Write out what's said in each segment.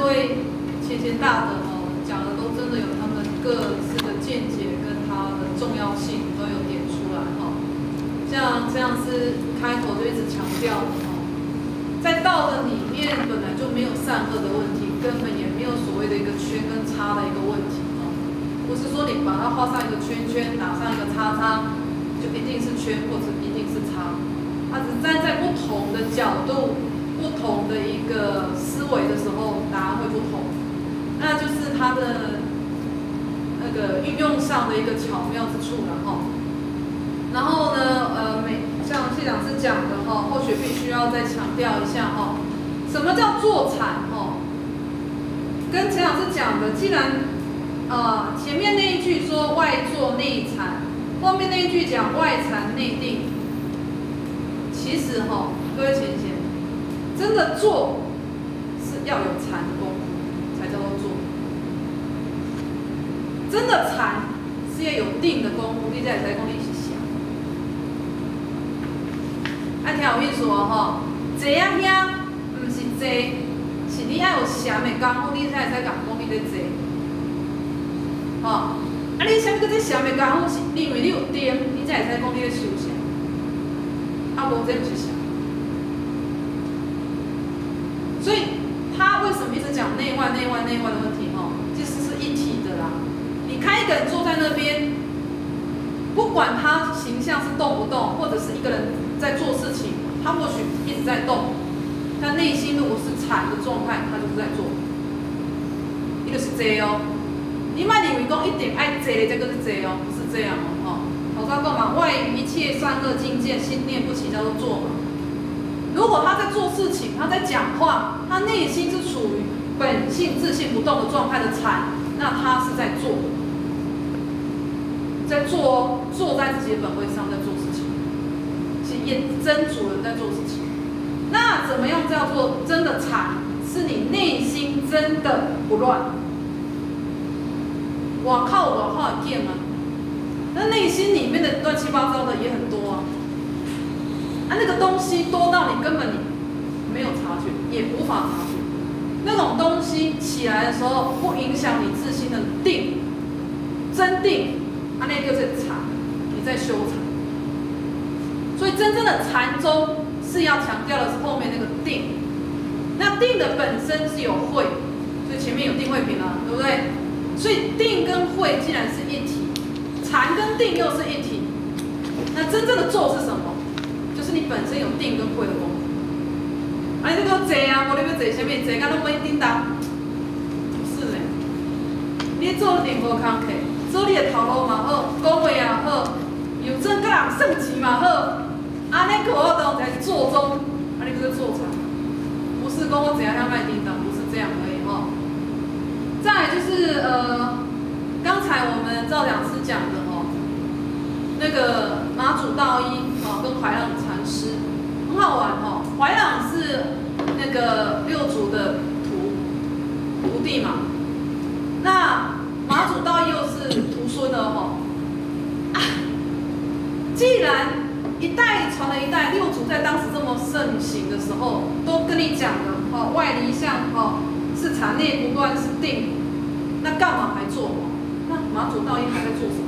各位前大德讲的都真的有他们各自的见解跟它的重要性都有点出来像这样是开头就一直强调的在道的里面本来就没有善恶的问题，根本也没有所谓的一个圈跟叉的一个问题不是说你把它画上一个圈圈，打上一个叉叉，就一定是圈或者一定是叉。它只是站在不同的角度、不同的一个思维的时候，答案会不同。那就是它的那个运用上的一个巧妙之处了然后呢，像谢讲师讲的或许必须要再强调一下什么叫坐禅跟陈老师讲的，既然前面那一句说外坐内禅，后面那一句讲外禅内定，其实各位浅显，真的坐是要有禅的功夫才叫做坐，真的禅是要有定的功夫，你才会讲你是啥。听有意思坐啊遐，唔是坐，是你要有禅的功夫，你才会讲你在坐。你啥物搁这禅的功夫是因为你有定，你才会使讲你咧修禅，无这不是禅。所以他为什么一直讲内外的问题其实是一体的啦。你看一个人坐在那边，不管他形象是动不动，或者是一个人在做事情，他或许一直在动，但内心如果是禅的状态，他就是在做，伊就是坐你莫认为讲一定爱坐的才个是坐不是这样我刚讲嘛，外于一切善恶境界，心念不起叫做坐嘛。如果他在做事情，他在讲话，他内心是处于本性自性不动的状态的禅，那他是在做，坐在自己的本位上在做事情，是真主人在做事情。那怎么样叫做真的禅？是你内心真的不乱。外口的见那内心里面的乱七八糟的也很多那个东西多到你根本没有察觉，也无法察觉。那种东西起来的时候，不影响你自心的定，真定，那就是禅，你在修禅。所以真正的禅宗是要强调的是后面那个定。那定的本身是有慧，所以前面有定慧品对不对？所以定跟慧既然是一体，禅跟定又是一体，那真正的坐是什么？就是你本身有定跟慧的功夫。你这个坐无你要坐什么？坐到拢要叮当？不是嘞，你做一定无空客，做你的头路嘛好，讲话也好，有真甲人算钱嘛好，安尼活动才是坐中，你不是坐禅，不是讲我坐遐卖叮当，不是这样而已再来就是刚才我们赵讲师讲的那个马祖道一跟怀朗禅师很好玩怀朗是那个六祖的徒弟嘛，那马祖道一又是徒孙的既然一代传了一代，六祖在当时这么盛行的时候，都跟你讲了外离相是禅，内不乱是定，那干嘛还做那马祖道一还在做什么？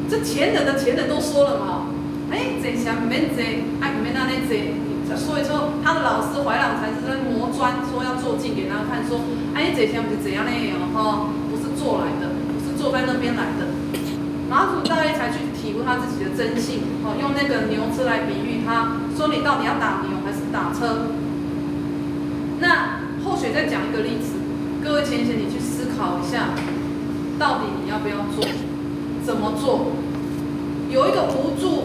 这前人的前人都说了嘛，坐下不免坐，不免那里坐。所以说他的老师怀朗禅师在磨砖，说要做镜给大家看，说你坐下不是怎样那样不是做来的，不是坐在那边来的。马祖道一才去体悟他自己的真性用那个牛车来比喻他，说你到底要打牛还是打车？那后续再讲一个例子，各位浅显你去思考一下，到底你要不要做，怎么做？有一个无助，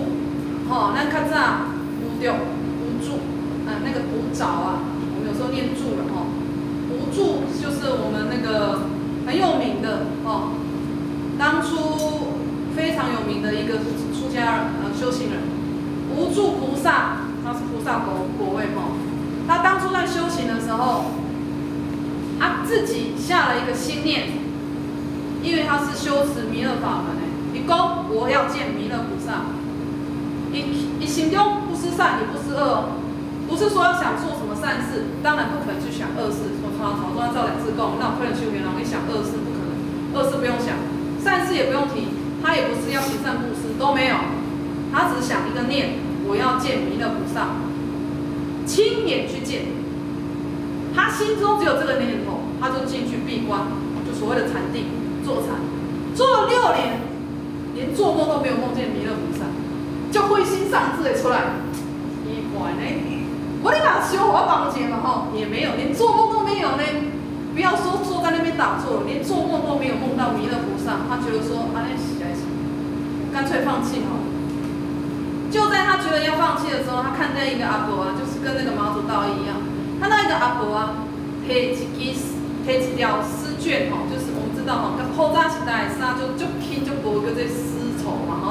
咱较早无助，那个无爪我们有时候念助了无助就是我们那个很有名的当初非常有名的一个出家修行人，无助菩萨，他是菩萨果位他当初在修行的时候，自己下了一个心念，因为他是修持弥勒法门你说我要见弥勒菩萨，你心中不是善也不是恶不是说要想做什么善事，当然不可能去想恶事。我草中要照两次供，那我可能修元老，你想恶事不可能，恶事不用想，善事也不用提，他也不是要行善布施，都没有，他只想一个念，我要见弥勒菩萨，亲眼去见。他心中只有这个念头，他就进去闭关，就所谓的禅定坐禅，做了6年，连做梦都没有梦见弥勒菩萨，就灰心丧志的出来。奇怪呢，我你把修我帮钱嘛吼，也没有，连做梦都没有呢。不要说坐在那边打坐了，连做梦都没有梦到弥勒菩萨。他觉得说，啊，那洗来洗，干脆放弃好了。就在他觉得要放弃的时候，他看见一个阿婆啊，就是跟那个妈祖道一样，看到一个阿婆啊，提一条丝绢吼，就是我们知道吼，古早时代的衫就轻就无叫做丝绸嘛吼，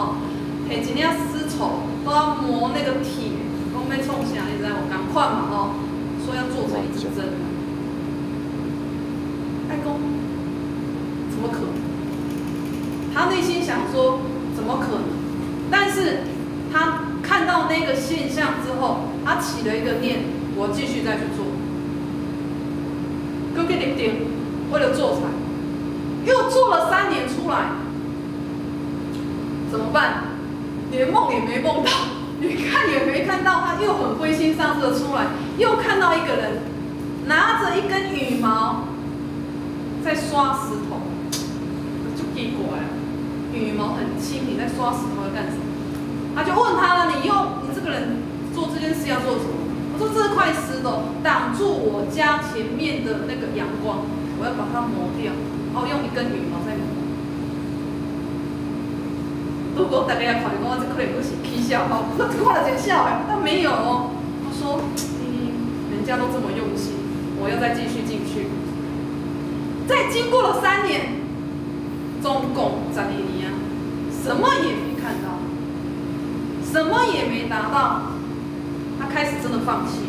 提一领丝绸都要磨那个铁。讲要创啥，你知无？同款嘛吼，说要做成一支针。爱公，怎么可能？他内心想说，怎么可能？但是他看到那个现象之后，他起了一个念，我继续再去做。搁去立定，为了做财，又做了3年出来，怎么办？连梦也没梦到。你看也没看到，他又很灰心丧志的出来，又看到一个人拿着一根羽毛在刷石头，就奇怪了，羽毛很轻，你在刷石头在干什么？他就问他了，你这个人做这件事要做什么？我说这块石头挡住我家前面的那个阳光，我要把它磨掉，然后用一根羽毛在磨。如果大家要考虑讲，我这可能不是起笑哈，我看了真笑哎，但没有哦。他说，人家都这么用心，我要再继续进去。再经过了3年，总共12年啊，什么也没看到，什么也没达到，他开始真的放弃。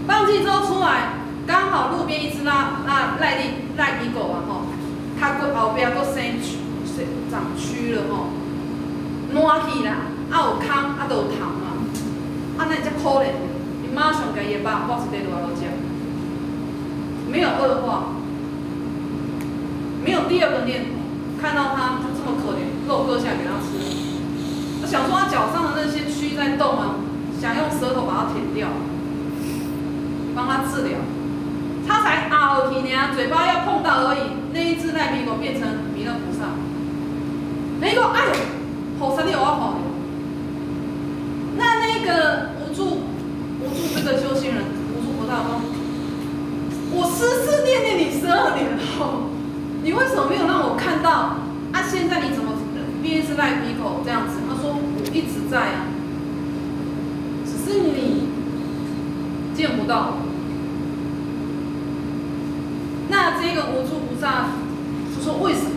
放弃之后出来，刚好路边一只赖皮狗啊吼，它后边佫长蛆了吼。烂去啦，有空，都有虫嘛，那你才可怜。你马上给伊肉剥一块落来吃，没有恶化，没有第2个念头，看到他就这么可怜，肉割下来给他吃。我想说他脚上的那些蛆在动啊，想用舌头把它舔掉，帮他治疗。他才咬去呢，嘴巴要碰到而已，那一只赖皮狗变成弥勒菩萨。那个哎呦！菩萨你有我好，那个无助这个修行人，无助菩萨说，我思念你12年了，你为什么没有让我看到？啊，现在你怎么变是赖皮口这样子？他说我一直在啊，只是你见不到。那这个无助菩萨就说为什么？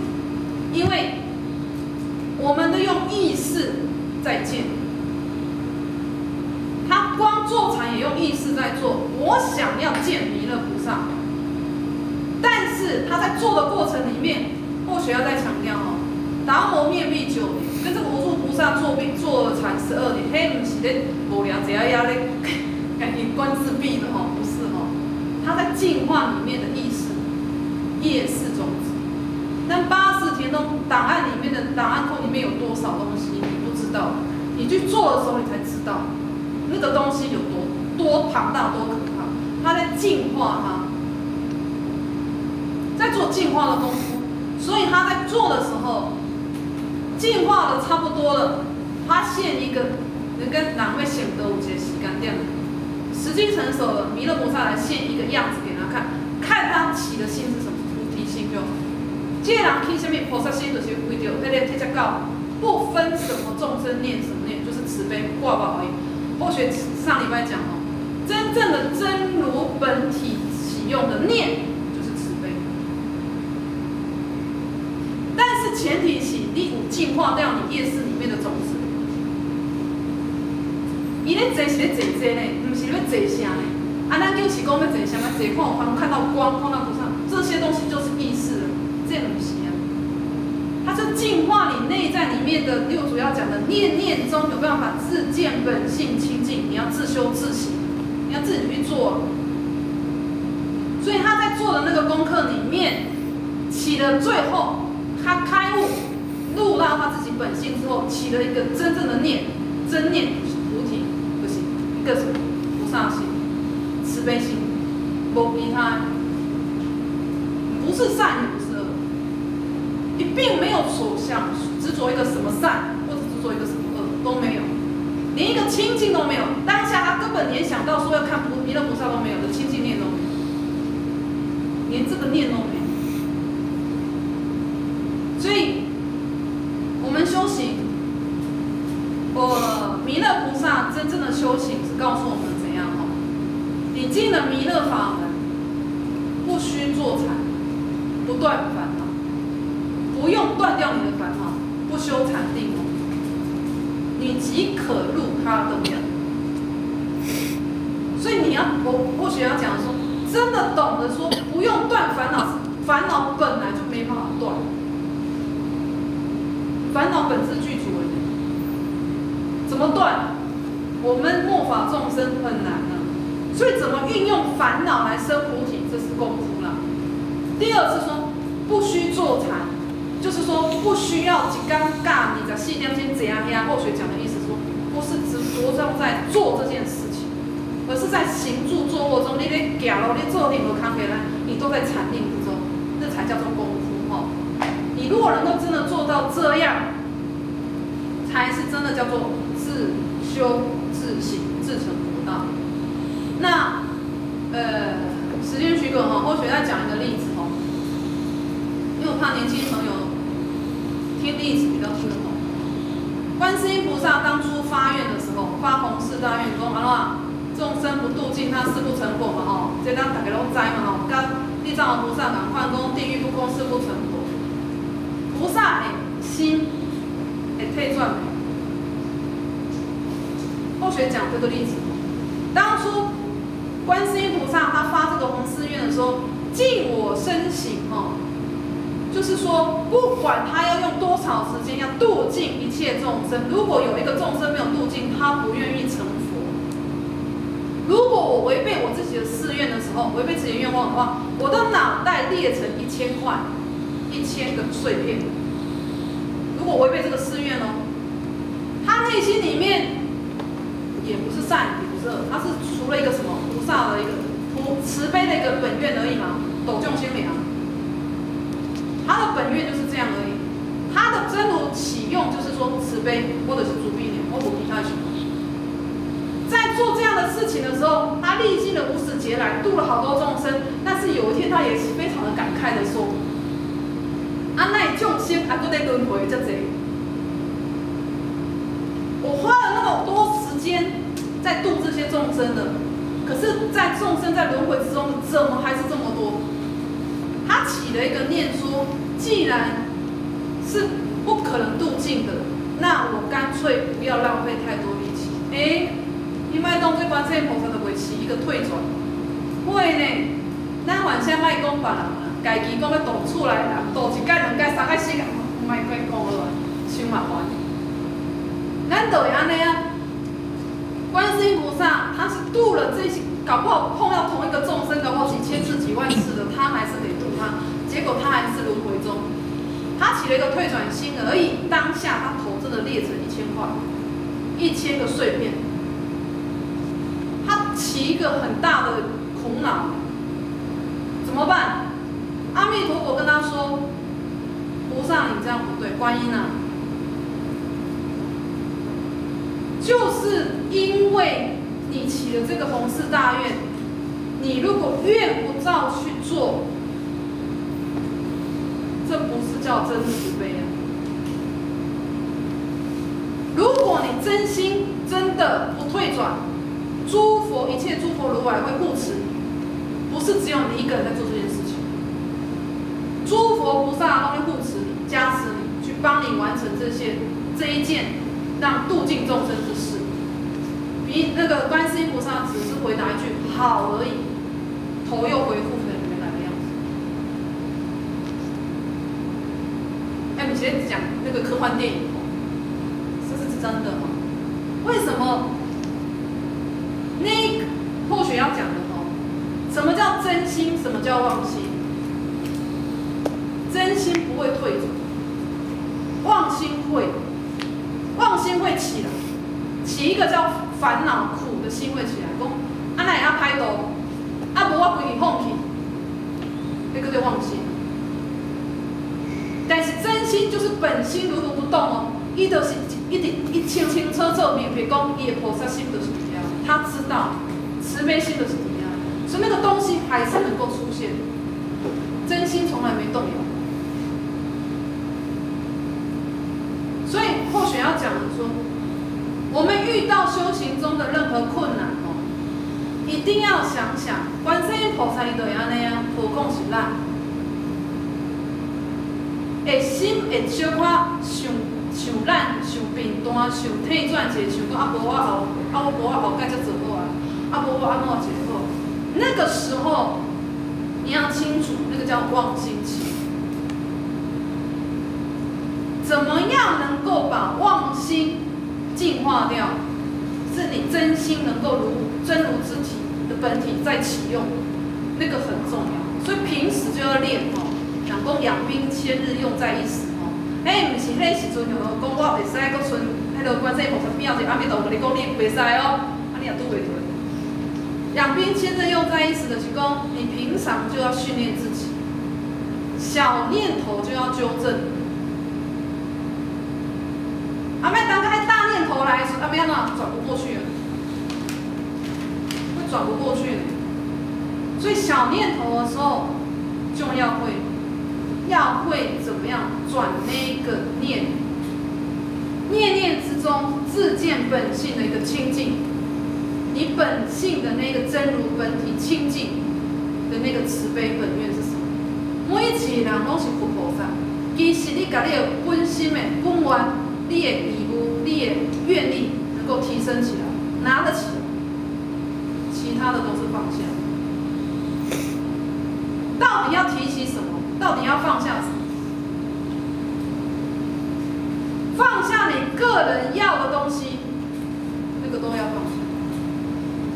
因为我们都用意识在见，他光坐禅也用意识在做。我想要见弥勒菩萨，但是他在做的过程里面，或许要再强调哦，达摩面壁9年，跟这个无助菩萨做禅12年，嘿，不是咧无聊，只要咧赶紧观自闭的哦，不是哦，他在净化里面的意识，业识种子。但80田中档案里面的档案库里面有多少东西，你不知道。你去做的时候，你才知道那个东西有多庞大、多可怕。他在净化它，在做净化的功夫。所以他在做的时候，净化的差不多了，他现一个人跟人会显得有一个时间点，时机成熟了，弥勒菩萨来现一个样子给他看，看他起的心是什么，菩提心就好。这个人起什么菩萨心，就是为着那个这只狗，不分什么众生念什么念，就是慈悲挂报而已。或许上礼拜讲哦，真正的真如本体启用的念就是慈悲，但是前提是你有净化掉你业识里面的种子。伊咧坐是咧坐这呢，不是咧坐啥呢？啊，咱就是讲要坐啥，要坐看到光，看到菩萨，这些东西就是意识了。这不是啊，它就净化你内在里面的六祖要讲的念念中有办法自见本性清净，你要自修自省，你要自己去做。所以他在做的那个功课里面，起了最后，他开悟，入到他自己本性之后，起了一个真正的念，真念菩提，不行，一个什么菩萨心、慈悲心，无其他，不是善也不是恶，你并没有所想执着一个什么善，或者执着一个什么恶都没有，连一个清净都没有。当下他根本连想到说要看弥勒菩萨都没有的清净念都没有。连这个念都没有，所以我们修行，弥勒菩萨真正的修行是告诉我们怎样哦？你进了弥勒法门，不须坐禅，不断烦恼，不用断掉你的烦恼，不修禅定哦，你即可入他的门。所以你要，我或许要讲说。真的懂得说不用断烦恼，烦恼本来就没办法断，烦恼本质具足而已。怎么断？我们末法众生很难啊，所以怎么运用烦恼来生菩提，这是功夫啦。第二是说不须坐禅，就是说不需要一竿尬你在4点先怎样呀？后学讲的意思说，不是只着重在做这件事情。而是在行住坐卧中，你在行路，你做任何康别来，你都在禅定之中，那才叫做功夫哦。你如果能够真的做到这样，才是真的叫做自修自省自成佛道。那时间许可哈，或许再讲一个例子哈，因为我怕年轻朋友听例子比较听得懂。观世音菩萨当初发愿的时候，发弘誓大愿说，众生不度尽，他誓不成佛嘛吼，这咱大家拢知嘛吼。跟地藏王菩萨讲，换讲地狱不空，誓不成佛。菩萨的心会退转没？后学讲这个例子，当初观世音菩萨他发这个弘誓愿的时候，尽我身行吼，就是说不管他要用多少时间，要度尽一切众生。如果有一个众生没有度尽，他不愿意成佛。如果我违背我自己的誓愿的时候，违背自己的愿望的话，我的脑袋裂成1000块，1000个碎片。如果违背这个誓愿哦，他内心里面也不是善，也不是恶，他是除了一个什么菩萨的一个慈悲的一个本愿而已嘛，斗众心灵啊。他的本愿就是这样而已，他的真如启用就是说慈悲或者是主必念，或不必他去。在做这样的事情的时候，他历经了50劫来，度了好多众生。但是有一天，他也是非常的感慨的说：“啊，那众生还都在轮回这贼，我花了那么多时间在度这些众生的，可是，在众生在轮回之中，怎么还是这么多？”他起了一个念说：“既然是不可能度尽的，那我干脆不要浪费太多力气。”你卖当做观世音菩萨就袂起一个退转，会呢？咱原先卖讲别人啦，家己讲要度厝内人，度1届、2届、3届、4届，卖讲好了，伤麻烦。咱就会安尼啊。观世音菩萨他是度了这些，搞不好碰到同一个众生，搞不好几千次、几万次的，他还是得度他，结果他还是轮回中。他起了一个退转心而已，当下他头真的裂成1000块，1000个碎片。他起一个很大的苦恼，怎么办？阿弥陀佛跟他说：“菩萨，你这样不对，观音啊，就是因为你起了这个弘誓大愿，你如果愿不照去做，这不是叫真慈悲啊。如果你真心真的不退转。”诸佛一切诸佛如来会护持你，不是只有你一个人在做这件事情。诸佛菩萨都会护持你、加持你，去帮你完成这一件让度尽众生之事。比那个观世音菩萨只是回答一句“好”而已，头又回复成原来的样子。你现在讲那个科幻电影这是真的吗？为什么？后学要讲的哦，什么叫真心？什么叫妄心？真心不会退走，妄心会，妄心会起来，起一个叫烦恼苦的心会起来，讲啊那会歹度，啊无我规日放弃，那个叫妄心。但是真心就是本心如如不动哦，伊就是一清清楚楚明白讲，伊的菩萨心就是这样，他知道慈悲心就是这样，所以那个东西还是能够出现，真心从来没动摇。所以后学要讲的说，我们遇到修行中的任何困难哦，一定要想想，观世音菩萨伊就会安尼啊，何况是咱。会心会小可想懒、想平淡、想退转者，想讲啊无我后，我无我后盖才做好啊，无我安怎做好？那个时候你要清楚，那个叫妄心起。怎么样能够把妄心净化掉？是你真心能够真如之体的本体在启用，那个很重要。所以平时就要练哦。人讲养兵千日，用在一时吼。毋是迄时阵哦，讲我袂使阁剩迄个观世音菩萨边仔一个阿弥陀佛，你讲你袂使哦，你也拄袂对。养兵千日，用在一时，就是讲你平常就要训练自己，小念头就要纠正。莫当个大念头来时，要安怎转不过去了，会转不过去的。所以小念头的时候就要会怎么样转那个念，念念之中自见本性的一个清净，你本性的那个真如本体清净的那个慈悲本愿是什么？每一个人拢是佛菩萨，其实你把你的本心的本愿，你的义务，你的愿力能够提升起来，拿得起来，其他的都是放下。到底要提起什么？到底要放下什么？放下你个人要的东西，那个都要放下。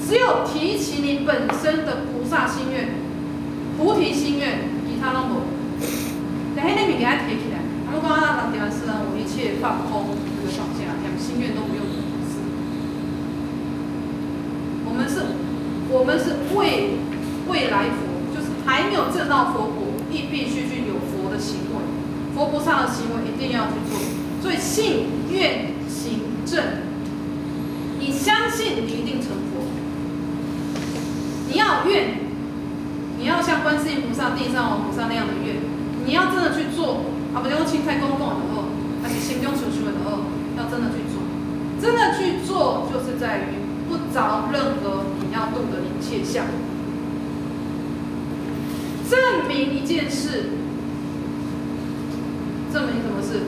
只有提起你本身的菩萨心愿、菩提心愿，其他都无。但迄个物件提起来，他们讲啊，人是让我一切放空，这个放下，连心愿都不用是。我们是未来佛，就是还没有证到佛果。必须去有佛的行为，佛菩萨的行为一定要去做。所以信愿行正，你相信你一定成佛。你要有愿，你要像观世音菩萨、地藏王菩萨那样的愿，你要真的去做，啊不就用青菜公公的时候，而且心中求求的时候，要真的去做。真的去做，就是在于不着任何你要度的一切相。证明一件事，证明什么事？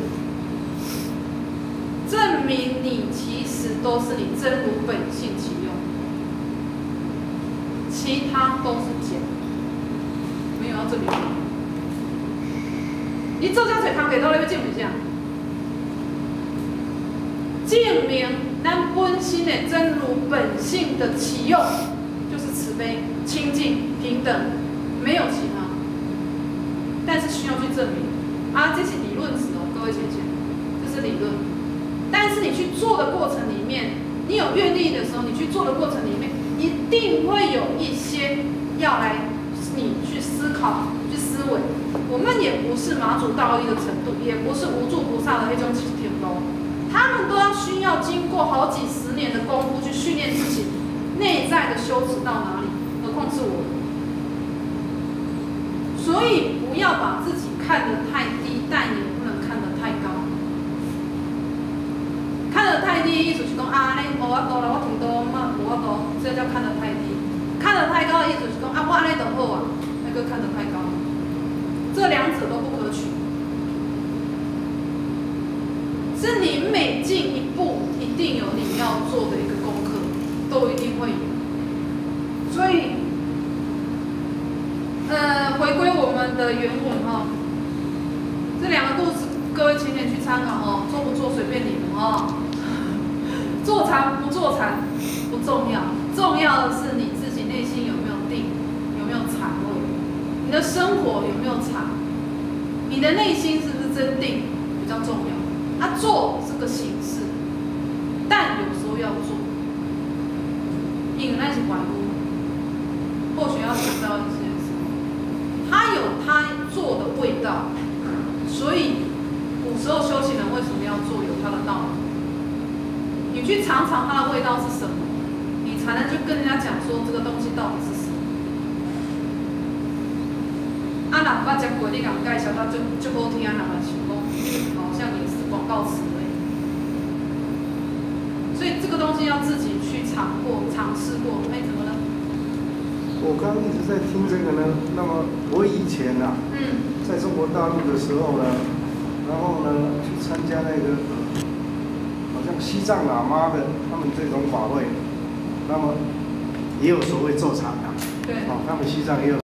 证明你其实都是你真如本性其用，其他都是假，没有要证明。你做这找工课，到底要证明啥？证明咱本心的真如本性的起用，就是慈悲、清净、平等。没有其他，但是需要去证明啊，这是理论值哦，各位姐姐，这是理论。但是你去做的过程里面，你有愿力的时候，你去做的过程里面，一定会有一些要来你去思考、去思维。我们也不是马祖道义的程度，也不是无住菩萨的那种天龙，他们都要需要经过好几十年的功夫去训练自己内在的修持到哪里，何况是我。所以不要把自己看得太低，但也不能看得太高。看得太低，意思是讲啊，你无法度啦，我听到嘛无法度，这叫看得太低。看得太高的意思是讲啊，我安尼就好啊，那个看得太高。这两者都不可取。是你每进一步，一定有你要做的一个功课，都一定会有。所以。回归我们的原文哈，这两个故事各位请点去参考哦，做不做随便你们哦。做禅不做禅不重要，重要的是你自己你的生活有没有茶？你的内心是不是真定比较重要？做是个形式，但有时候要做，因为那是管路，或许要想到一些什么，它有它做的味道，所以古时候修行人为什么要做，有它的道理。你去尝尝它的味道是什么，你才能去跟人家讲说这个东西到底是什么。啊，人捌食过，你甲人介绍，它就好听，人嘛想讲，好像也是广告词而已。所以这个东西要自己去尝试过，哎，怎么了？我刚刚一直在听这个呢。那么我以前啊，在中国大陆的时候呢，然后呢去参加那个好像西藏喇嘛的他们这种法会，那么也有所谓坐禅啊，对，他们西藏也有。